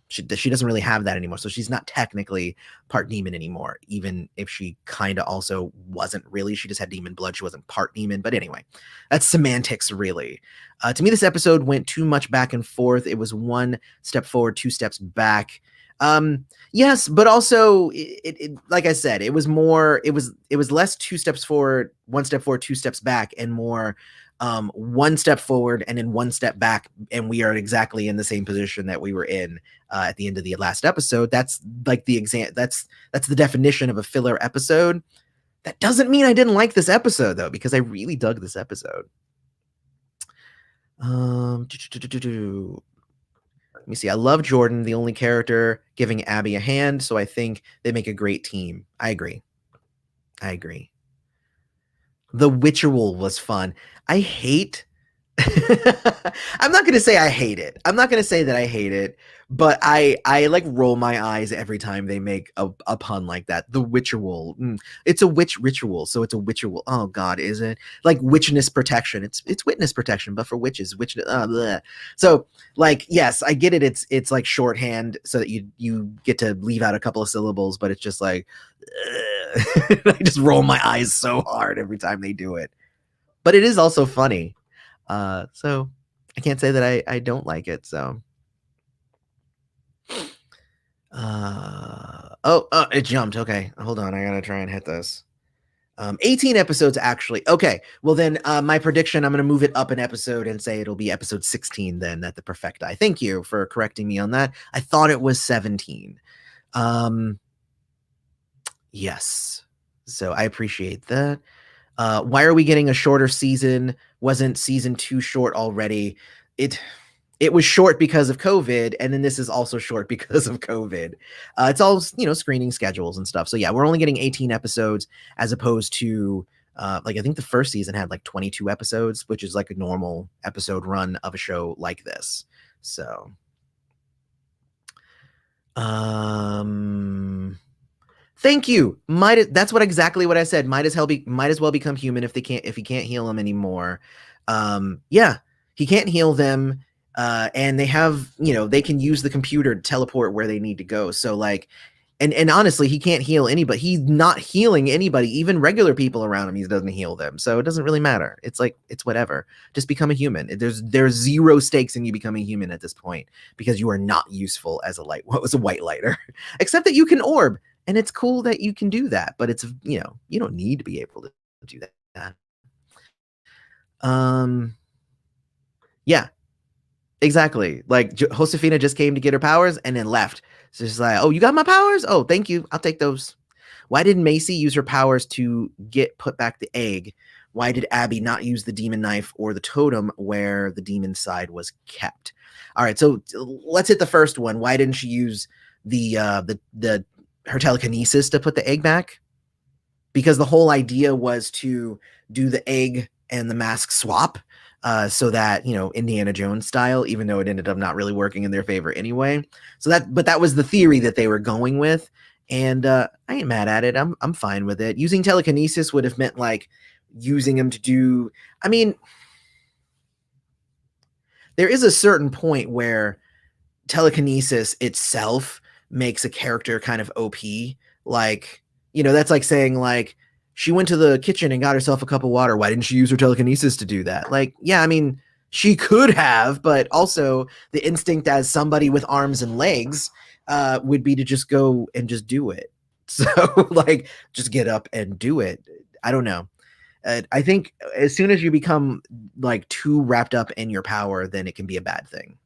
she doesn't really have that anymore. So she's not technically part demon anymore, even if she kind of also wasn't really. She just had demon blood. She wasn't part demon. But anyway, that's semantics, really. To me, this episode went too much back and forth. It was 1 step forward, 2 steps back. Yes, but also it like I said, it was less 2 steps forward, 1 step forward, 2 steps back, and more 1 step forward and then 1 step back, and we are exactly in the same position that we were in at the end of the last episode. That's like that's the definition of a filler episode. That doesn't mean I didn't like this episode though, because I really dug this episode. Let me see. I love Jordan, the only character giving Abby a hand, so I think they make a great team. I agree. The Witchful was fun. I hate I'm not gonna say I hate it. I'm not gonna say that I hate it, but I like roll my eyes every time they make a pun like that. The witchual. It's a witch ritual, so it's a witchual. Oh God, is it like witchness protection? It's witness protection, but for witches. Witch. So like yes, I get it. It's like shorthand so that you get to leave out a couple of syllables, but it's just like I just roll my eyes so hard every time they do it. But it is also funny. So I can't say that I don't like it. So, it jumped. Okay, hold on. I gotta try and hit this. 18 episodes actually. Okay, well then, my prediction. I'm gonna move it up an episode and say it'll be episode 16 then at the Perfecti. Thank you for correcting me on that. I thought it was 17. Yes. So I appreciate that. Why are we getting a shorter season? Wasn't season 2 short already? It was short because of COVID, and then this is also short because of COVID. It's all screening schedules and stuff. So yeah, we're only getting 18 episodes as opposed to like I think the first season had like 22 episodes, which is like a normal episode run of a show like this. So thank you. That's exactly what I said. Might as well become human if he can't heal them anymore. Yeah, he can't heal them. And they have, they can use the computer to teleport where they need to go. So like, and honestly, he can't heal anybody. He's not healing anybody, even regular people around him. He doesn't heal them. So it doesn't really matter. It's like, it's whatever. Just become a human. There's zero stakes in you becoming human at this point because you are not useful as a white lighter, except that you can orb. And it's cool that you can do that, but it's, you don't need to be able to do that. Yeah, exactly. Like Josefina just came to get her powers and then left. So she's like, oh, you got my powers? Oh, thank you. I'll take those. Why didn't Macy use her powers to put back the egg? Why did Abby not use the demon knife or the totem where the demon side was kept? All right, so let's hit the first one. Why didn't she use her telekinesis to put the egg back? Because the whole idea was to do the egg and the mask swap, so that Indiana Jones style, even though it ended up not really working in their favor anyway. But that was the theory that they were going with, and I ain't mad at it. I'm fine with it. Using telekinesis would have meant like using him to do. I mean, there is a certain point where telekinesis itself makes a character kind of OP. Like, that's like saying like she went to the kitchen and got herself a cup of water. Why didn't she use her telekinesis to do that? Like, yeah, I mean, she could have, but also the instinct as somebody with arms and legs would be to just go and just do it. So like, just get up and do it. I don't know. I think as soon as you become like too wrapped up in your power, then it can be a bad thing.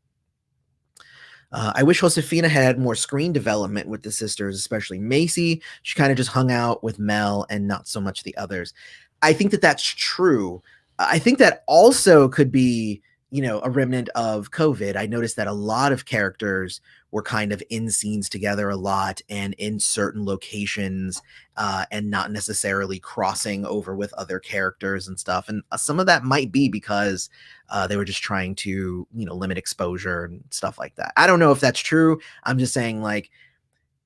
I wish Josefina had more screen development with the sisters, especially Macy. She kind of just hung out with Mel and not so much the others. I think that that's true. I think that also could be, a remnant of COVID. I noticed that a lot of characters were kind of in scenes together a lot and in certain locations, and not necessarily crossing over with other characters and stuff. And some of that might be because they were just trying to, limit exposure and stuff like that. I don't know if that's true. I'm just saying like,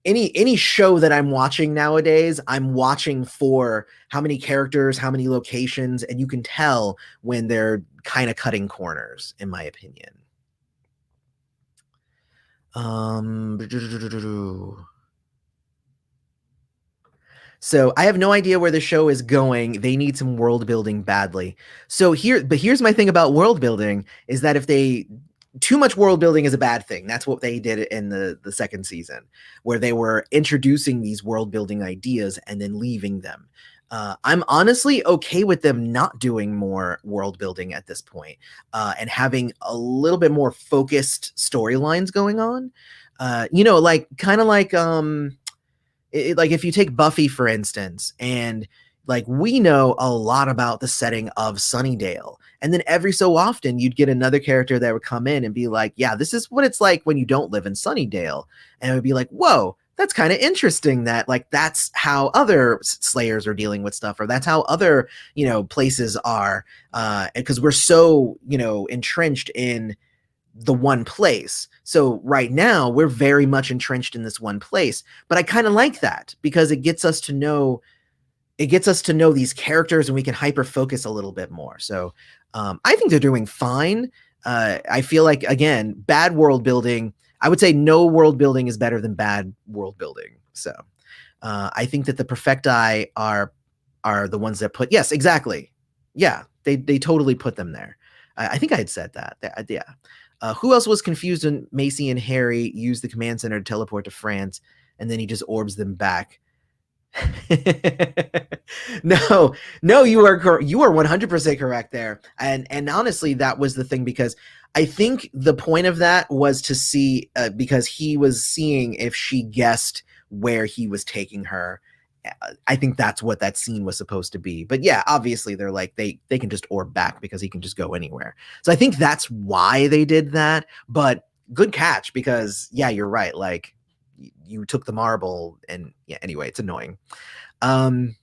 any show that I'm watching nowadays, I'm watching for how many characters, how many locations, and you can tell when they're kind of cutting corners, in my opinion. So I have no idea where the show is going. They need some world building badly. Here's my thing about world building is that if too much world building is a bad thing. That's what they did in the second season, where they were introducing these world building ideas and then leaving them. I'm honestly okay with them not doing more world building at this point, and having a little bit more focused storylines going on. Like kind of like like if you take Buffy for instance, and like we know a lot about the setting of Sunnydale, and then every so often you'd get another character that would come in and be like, yeah, this is what it's like when you don't live in Sunnydale, and it would be like, whoa, that's kind of interesting that like that's how other slayers are dealing with stuff, or that's how other, places are, because we're so, entrenched in the one place. So right now we're very much entrenched in this one place, but I kind of like that because it gets us to know these characters, and we can hyper focus a little bit more. So I think they're doing fine. I feel like, again, bad world building. I would say no world building is better than bad world building. So I think that the Perfecti are the ones that put, yes, exactly, yeah, they totally put them there. I think I had said that. Yeah. Who else was confused when Macy and Harry used the command center to teleport to France, and then he just orbs them back? No, no, you are 100% correct there. And honestly, that was the thing, because I think the point of that was to see, because he was seeing if she guessed where he was taking her. I think that's what that scene was supposed to be. But yeah, obviously they're like, they can just orb back because he can just go anywhere. So I think that's why they did that. But good catch, because yeah, you're right. Like, you took the marble, and yeah, anyway, it's annoying. um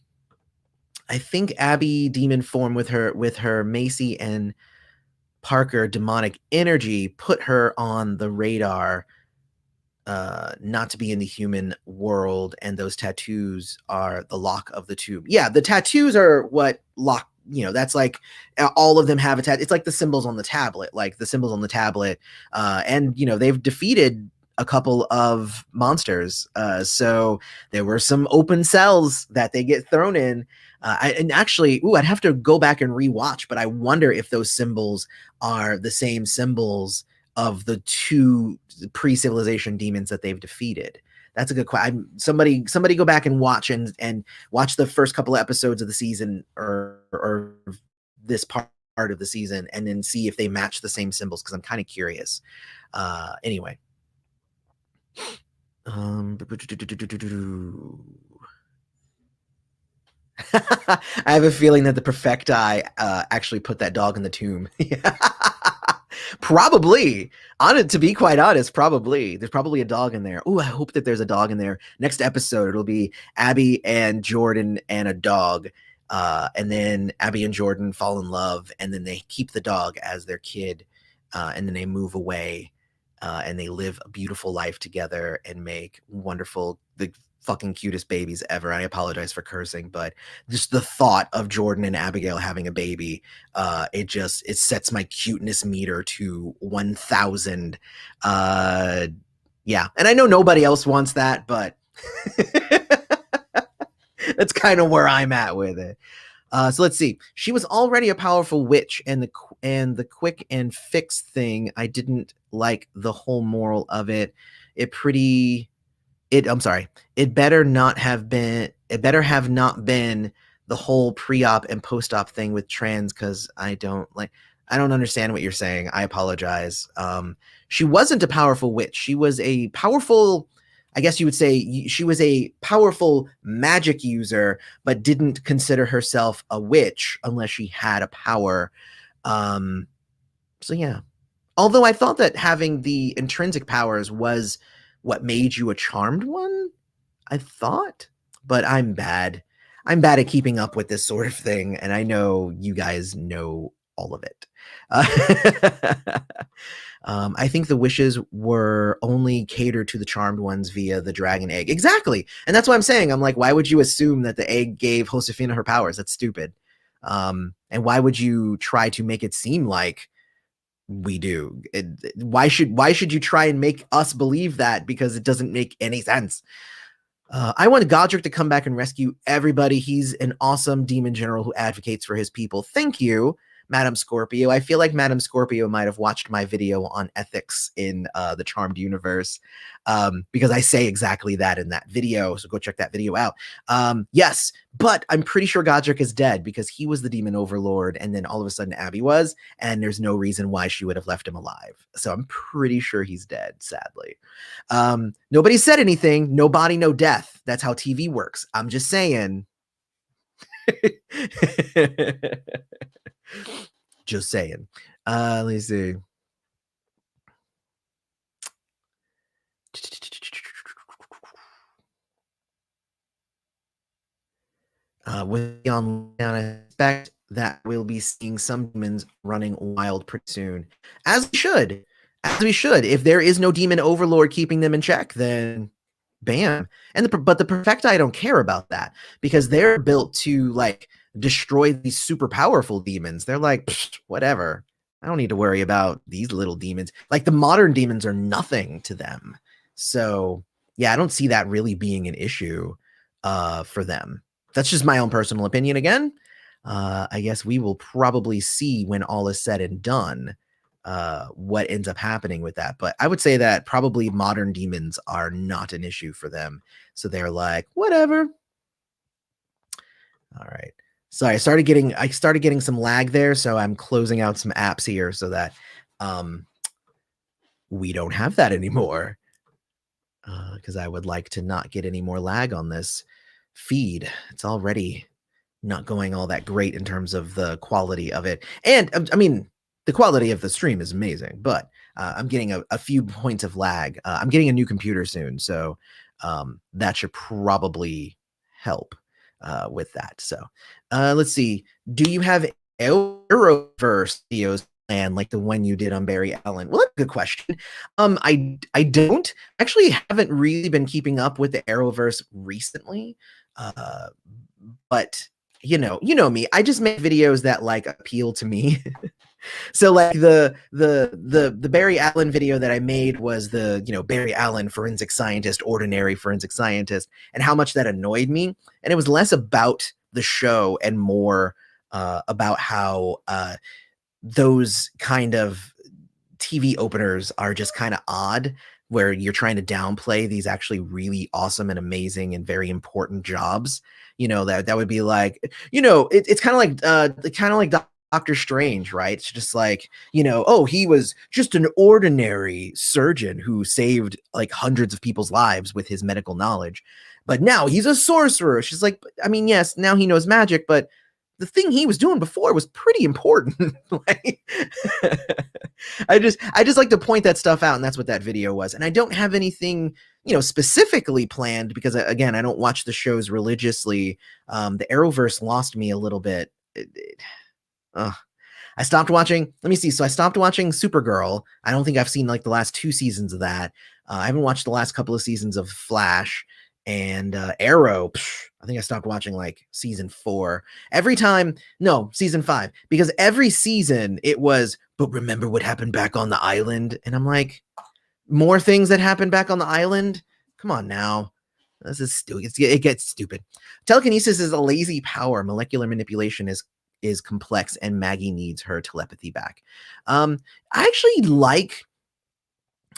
I think Abby demon form with her Macy and Parker demonic energy put her on the radar, not to be in the human world, and those tattoos are the lock of the tube. Yeah, the tattoos are what lock, that's like, all of them have a tattoo. It's like the symbols on the tablet, and they've defeated a couple of monsters. So there were some open cells that they get thrown in. And actually, I'd have to go back and rewatch, but I wonder if those symbols are the same symbols of the two pre-civilization demons that they've defeated. That's a good question. Somebody go back and watch watch the first couple of episodes of the season, or this part of the season, and then see if they match the same symbols, because I'm kind of curious. Anyway. I have a feeling that the Perfecti actually put that dog in the tomb. Probably. To be quite honest, probably. There's probably a dog in there. Oh, I hope that there's a dog in there. Next episode, it'll be Abby and Jordan and a dog. And then Abby and Jordan fall in love, and then they keep the dog as their kid, and then they move away, and they live a beautiful life together and make the fucking cutest babies ever. I apologize for cursing, but just the thought of Jordan and Abigail having a baby, it sets my cuteness meter to 1,000. Yeah, and I know nobody else wants that, but that's kind of where I'm at with it. So let's see. She was already a powerful witch, and the quick and fix thing, I didn't like the whole moral of it. I'm sorry. It better not have been. It better have not been the whole pre-op and post-op thing with trans, because I don't like. I don't understand what you're saying. I apologize. She wasn't a powerful witch. She was a powerful. I guess you would say she was a powerful magic user, but didn't consider herself a witch unless she had a power. Um, so yeah. Although I thought that having the intrinsic powers was what made you a charmed one, I thought, but I'm bad. I'm bad at keeping up with this sort of thing, and I know you guys know all of it. Uh, I think the wishes were only catered to the charmed ones via the dragon egg. Exactly. And that's what I'm saying. I'm like, why would you assume that the egg gave Josefina her powers? That's stupid. And why would you try to make it seem like we do? Why should you try and make us believe that? Because it doesn't make any sense. I want Godric to come back and rescue everybody. He's an awesome demon general who advocates for his people. Thank you, Madam Scorpio. I feel like Madam Scorpio might have watched my video on ethics in the Charmed universe, because I say exactly that in that video. So go check that video out. Yes, but I'm pretty sure Godric is dead, because he was the demon overlord, and then all of a sudden Abby was, and there's no reason why she would have left him alive. So I'm pretty sure he's dead, sadly. Nobody said anything. No body, no death. That's how TV works. I'm just saying. Just saying. Let me see. with the online, I expect that we'll be seeing some demons running wild pretty soon, as we should. As we should. If there is no demon overlord keeping them in check, then bam. But the Perfecti don't care about that because they're built to like destroy these super powerful demons. They're like, whatever. I don't need to worry about these little demons. Like the modern demons are nothing to them. So yeah, I don't see that really being an issue for them. That's just my own personal opinion again. I guess we will probably see when all is said and done what ends up happening with that. But I would say that probably modern demons are not an issue for them. So they're like, whatever. All right. Sorry, I started getting some lag there, so I'm closing out some apps here so that we don't have that anymore. Because I would like to not get any more lag on this feed. It's already not going all that great in terms of the quality of it. And I mean, the quality of the stream is amazing, but I'm getting a few points of lag. I'm getting a new computer soon, so that should probably help with that. So let's see. Do you have Arrowverse videos planned like the one you did on Barry Allen? Well, that's a good question. I don't actually haven't really been keeping up with the Arrowverse recently, but you know me. I just make videos that like appeal to me. So like the Barry Allen video that I made was the Barry Allen forensic scientist, ordinary forensic scientist, and how much that annoyed me. And it was less about the show and more about how those kind of TV openers are just kind of odd, where you're trying to downplay these actually really awesome and amazing and very important jobs. That would be like, it's kind of like Doctor Strange, right? It's just like, oh, he was just an ordinary surgeon who saved like hundreds of people's lives with his medical knowledge, but now he's a sorcerer. She's like, I mean, yes, now he knows magic, but the thing he was doing before was pretty important. Like, I just like to point that stuff out, and that's what that video was. And I don't have anything, specifically planned because again, I don't watch the shows religiously. The Arrowverse lost me a little bit. I stopped watching. Let me see. So I stopped watching Supergirl. I don't think I've seen like the last 2 seasons of that. I haven't watched the last couple of seasons of Flash. And Arrow, I think I stopped watching like season 4. Season 5, because every season it was, but remember what happened back on the island? And I'm like, more things that happened back on the island? Come on now. This is stupid. It gets stupid. Telekinesis is a lazy power. Molecular manipulation is complex, and Maggie needs her telepathy back. I actually like,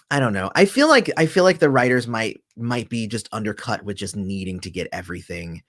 I don't know. I feel like the writers might be just undercut with just needing to get everything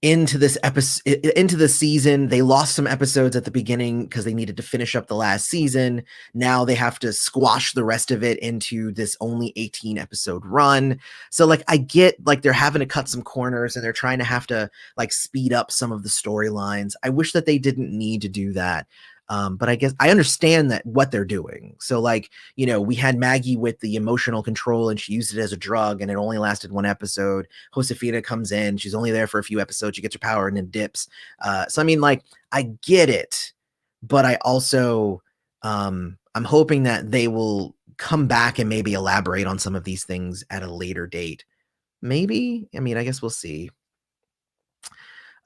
into this episode, into the season. They lost some episodes at the beginning because they needed to finish up the last season. Now they have to squash the rest of it into this only 18 episode run. So like, I get like they're having to cut some corners and they're trying to have to like speed up some of the storylines. I wish that they didn't need to do that. But I guess I understand that what they're doing. So like, we had Maggie with the emotional control and she used it as a drug and it only lasted 1 episode. Josefina comes in, she's only there for a few episodes, she gets her power and then dips. So I mean, like, I get it, but I also, I'm hoping that they will come back and maybe elaborate on some of these things at a later date. Maybe, I mean, I guess we'll see.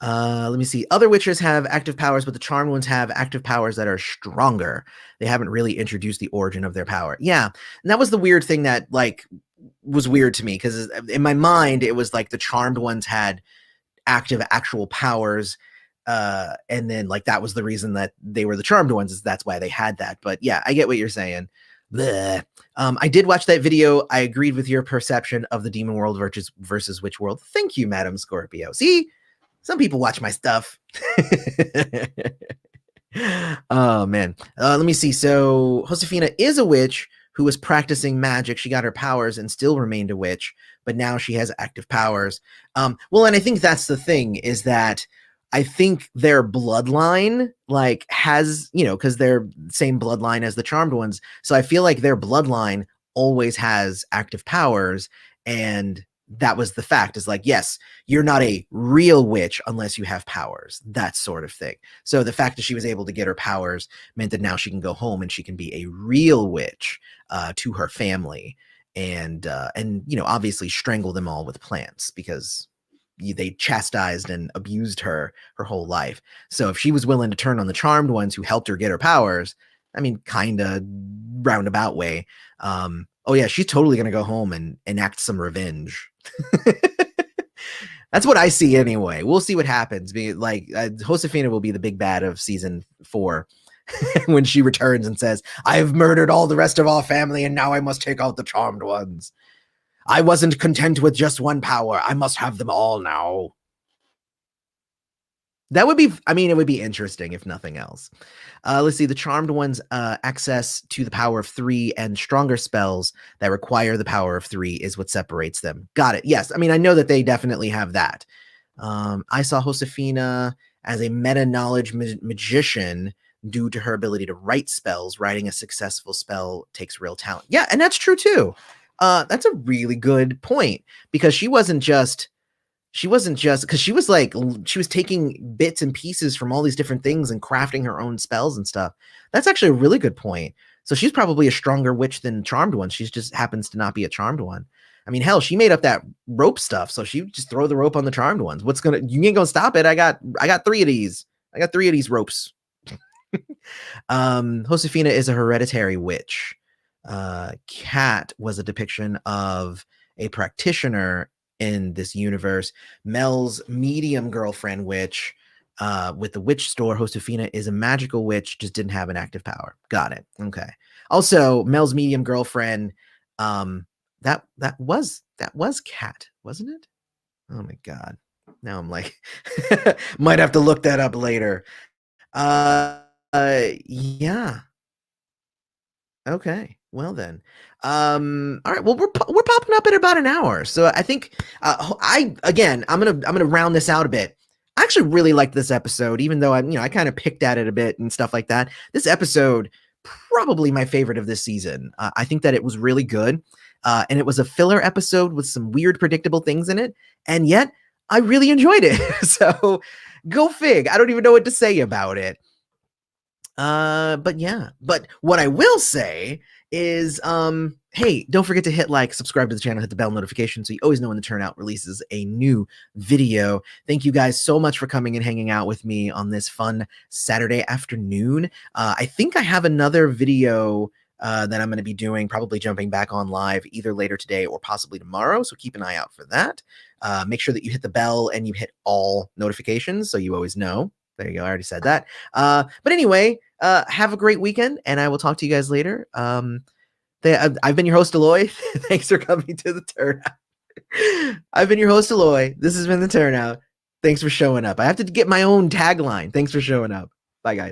Let me see. Other witches have active powers, but the charmed ones have active powers that are stronger. They haven't really introduced the origin of their power. Yeah, and that was the weird thing that like was weird to me, because in my mind it was like the charmed ones had active actual powers, and then like that was the reason that they were the charmed ones, is that's why they had that. But yeah, I get what you're saying. Bleh. I did watch that video. I agreed with your perception of the demon world versus witch world. Thank you, Madam Scorpio. See, some people watch my stuff. Oh, man. Let me see. So Josefina is a witch who was practicing magic. She got her powers and still remained a witch, but now she has active powers. Well, and I think that's the thing, is that I think their bloodline like has, because they're same bloodline as the charmed ones. So I feel like their bloodline always has active powers, and that was the fact, is like, yes, you're not a real witch unless you have powers, that sort of thing. So the fact that she was able to get her powers meant that now she can go home and she can be a real witch to her family, and obviously strangle them all with plants, because they chastised and abused her whole life. So if she was willing to turn on the charmed ones who helped her get her powers, I mean, kind of roundabout way. Oh yeah, she's totally gonna go home and enact some revenge. That's what I see anyway. We'll see what happens. Like Josefina will be the big bad of season 4 when she returns and says, "I have murdered all the rest of our family, and now I must take out the charmed ones. I wasn't content with just one power. I must have them all now." That would be, I mean, it would be interesting if nothing else. Let's see. The charmed ones access to the power of 3 and stronger spells that require the power of 3 is what separates them. Got it. Yes. I mean, I know that they definitely have that. I saw Josefina as a meta knowledge magician due to her ability to write spells. Writing a successful spell takes real talent. Yeah, and that's true too. That's a really good point, because she wasn't just because she was like, she was taking bits and pieces from all these different things and crafting her own spells and stuff. That's actually a really good point. So she's probably a stronger witch than charmed one. She just happens to not be a charmed one. I mean, hell, she made up that rope stuff, so she just throw the rope on the charmed ones. You ain't gonna stop it. I got 3 of these. I got 3 of these ropes. Josefina is a hereditary witch. Cat was a depiction of a practitioner in this universe. Mel's medium girlfriend witch with the witch store, Josefina, is a magical witch, just didn't have an active power. Got it. Okay. Also, Mel's medium girlfriend, that was Cat, wasn't it? Oh my god. Now I'm like, might have to look that up later. Yeah. Okay. Well then. All right. Well, we're popping up at about an hour, so I think I'm gonna round this out a bit. I actually really liked this episode, even though I kind of picked at it a bit and stuff like that. This episode, probably my favorite of this season. I think that it was really good, and it was a filler episode with some weird, predictable things in it, and yet I really enjoyed it. So go fig. I don't even know what to say about it. But yeah, but what I will say is, hey, don't forget to hit like, subscribe to the channel, hit the bell notification so you always know when the Turnout releases a new video. Thank you guys so much for coming and hanging out with me on this fun Saturday afternoon. I think I have another video that I'm going to be doing, probably jumping back on live either later today or possibly tomorrow. So keep an eye out for that. Make sure that you hit the bell and you hit all notifications so you always know. There you go. I already said that. But anyway, have a great weekend, and I will talk to you guys later. I've been your host, Aloy. Thanks for coming to the Turnout. I've been your host, Aloy. This has been the Turnout. Thanks for showing up. I have to get my own tagline. Thanks for showing up. Bye, guys.